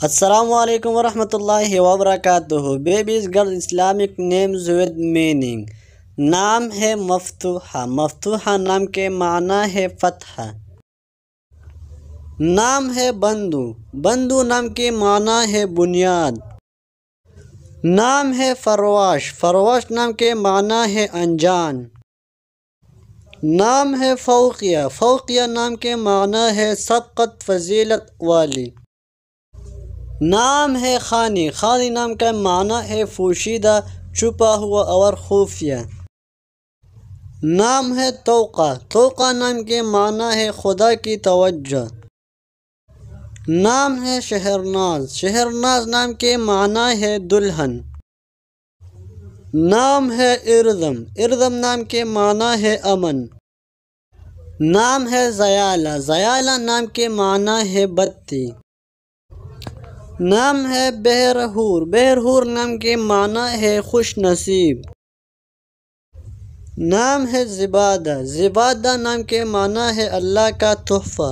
السلام علیکم ورحمۃ اللہ وبرکاتہ۔ Babies girl Islamic names with meaning. نام ہے مفتوحہ۔ مفتوحہ نام کے معنی ہے فتح۔ نام ہے بندو۔ بندو نام کے معنی ہے بنیاد۔ نام ہے فرواش۔ فرواش نام کے معنی ہے انجان۔ نام ہے فوقیہ۔ فوقیہ نام کے معنی ہے سبقت فضیلت والی۔ نام ہے خانی۔ خانی نام کا معنی ہے پوشیدہ، چھپا ہوا اور خفیہ۔ نام ہے توقع۔ توقع نام کے معنی ہے خدا کی توجہ۔ نام ہے شہرناز۔ شہرناز نام کے معنی ہے دلہن۔ نام ہے اردم۔ اردم نام کے معنی ہے امن۔ نام ہے زیالہ۔ زیالہ نام کے معنی ہے بتی۔ نام ہے بہرحور۔ بہرحور نام کے معنی ہے خوش نصیب۔ نام ہے زبادہ۔ زبادہ نام کے معنی ہے اللہ کا تحفہ۔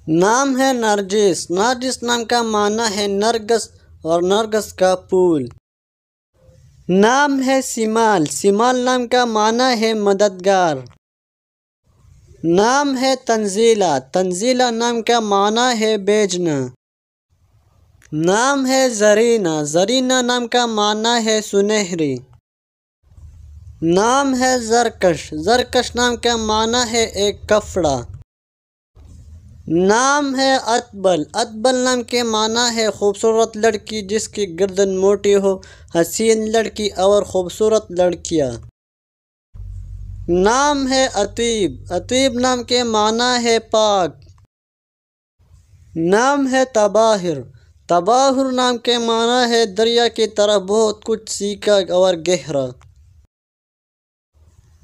نام ہے نرجس۔ نرجس نام کا معنی ہے نرگس اور نرگس کا پھول۔ نام ہے سمال۔ سمال نام کا معنی ہے مددگار۔ نام ہے تنزیلہ۔ تنزیلہ نام کا معنی ہے بیچنا۔ نام ہے زرینہ۔ زرینہ نام کا معنی ہے سنہری۔ نام ہے زرکش۔ زرکش نام کا معنی ہے ایک کپڑا۔ نام ہے اتبل۔ اتبل نام کے معنی ہے خوبصورت لڑکی جس کی گردن موٹی ہو، حسین لڑکی اور خوبصورت لڑکیاں۔ نام ہے اطیب۔ اطیب نام کے معنی ہے پاک۔ نام ہے تباہر۔ تباہر نام کے معنی ہے دریا کی طرح بہت کچھ سیکھا اور گہرا۔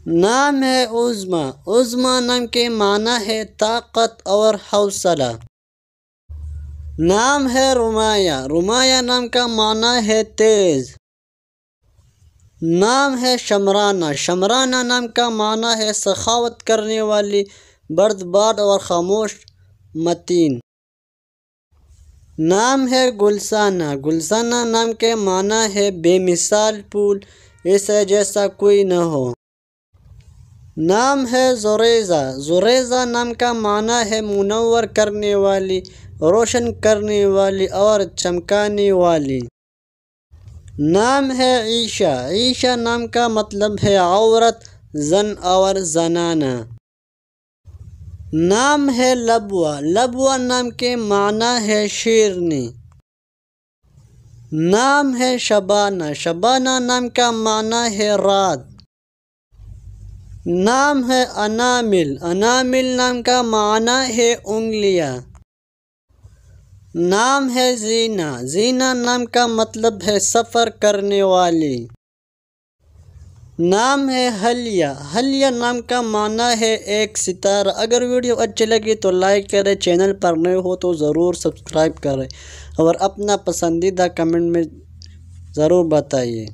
نام ہے عظمی۔ عظمی نام کے معنی ہے طاقت اور حوصلہ۔ نام ہے رمایہ۔ رمایہ نام کا معنی ہے تیز۔ نام ہے شمرانہ۔ شمرانہ نام کا معنی ہے سخاوت کرنے والی، بردبار اور خاموش متین۔ نام ہے گلسانہ۔ گلسانہ نام کے معنی ہے بے مثال پھول، اسے جیسا کوئی نہ ہو۔ نام ہے زریزہ۔ زریزہ نام کا معنی ہے منور کرنے والی، روشن کرنے والی اور چمکانے والی۔ نام ہے عیشہ۔ عیشہ نام کا مطلب ہے عورت، زن اور زنانہ۔ نام ہے لبوہ۔ لبوہ نام کے معنی ہے شیرنی۔ نام ہے شبانہ۔ شبانہ نام کا معنی ہے رات۔ نام ہے انامل۔ انامل نام کا معنی ہے انگلیاں۔ نام ہے زینہ۔ زینہ نام کا مطلب ہے سفر کرنے والی۔ نام ہے حلیہ۔ حلیہ نام کا معنی ہے ایک ستارہ۔ اگر ویڈیو اچھی لگی تو لائک کریں، چینل پر نئے ہو تو ضرور سبسکرائب کریں اور اپنا پسندیدہ کمنٹ میں ضرور بتائیے۔